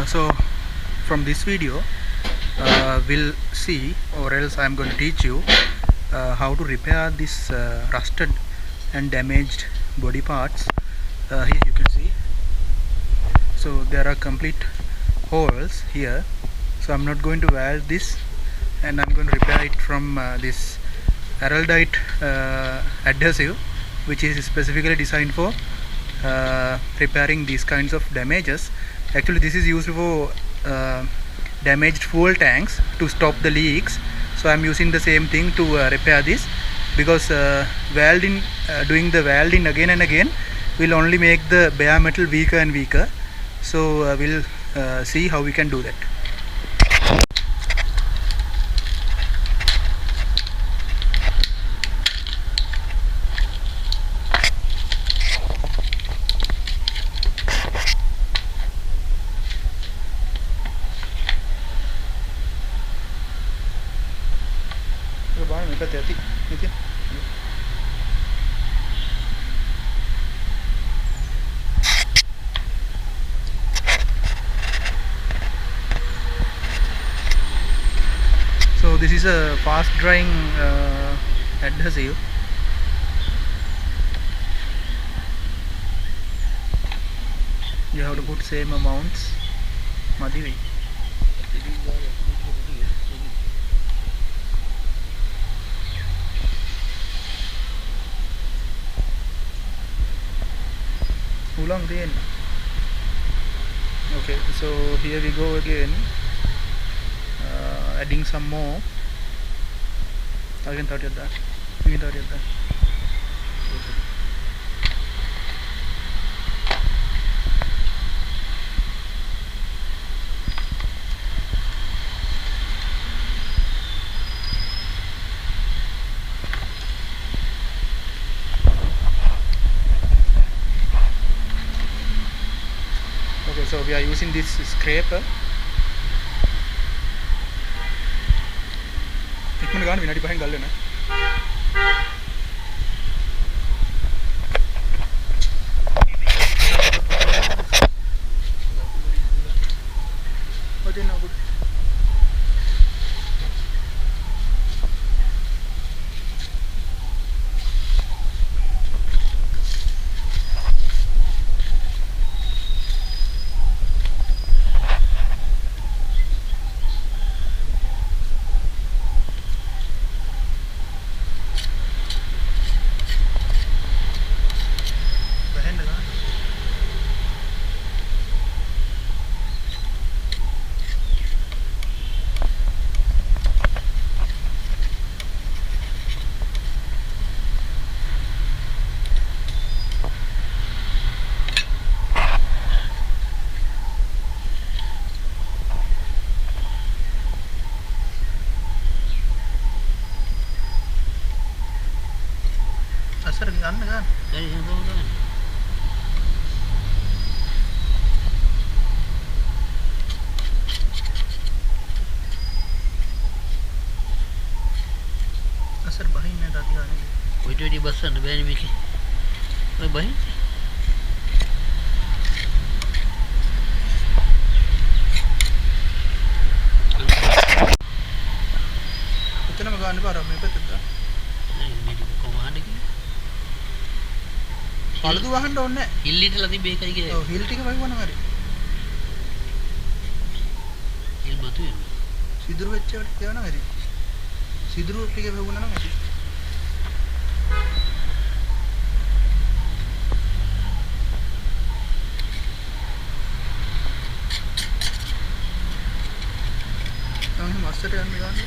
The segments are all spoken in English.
So from this video we'll see, or else I'm going to teach you how to repair this rusted and damaged body parts. Here you can see, so there are complete holes here, so I'm not going to weld this, and I'm going to repair it from this araldite adhesive, which is specifically designed for repairing these kinds of damages. Actually this is used for damaged fuel tanks to stop the leaks, so I'm using the same thing to repair this, because doing the welding again and again will only make the bare metal weaker and weaker. So we'll see how we can do that. So this is a fast drying adhesive. You have to put same amounts. Madivi. Ulang din. Okay, so here we go again. Adding some more. Again, thought that. Again, thought that. Okay, so we are using this scraper. ඉක්මනට ගන්න විනාඩි 5න් ගල්ලන. ඔතන ඔබ asar gana kan? Dari yang tahu kan? Asar bahin na dati kan? Itu di basah na bayar ni, oh bahin? Itu nama gana baru mereka tetap. පළදු වහන්න ඕනේ නැහැ. හිල් හිටලා තිබ්බ ඒකයි කියේ. ඔව් හිල් ටික වහුවනම් හරි. හිල් මතු වෙනවා. සිදුරු වෙච්ච ඒවා ටික කියවනම් හරි. සිදුරු ටික වහුවනම් නම් හරි. තමයි මස්සට යන්න ගන්න.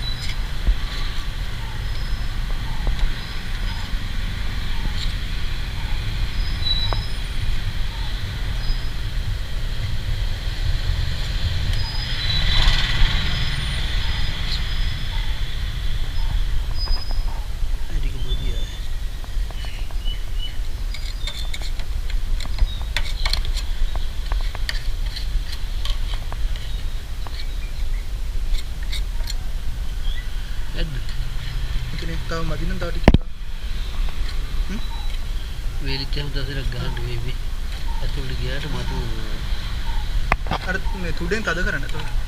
තව මදි නම් තව ටිකක් වේලිච්චම දසරක් ගහන්න වෙවි. ඇතුළට ගියාට මතු අර මේ තුඩෙන් තද කරන්න.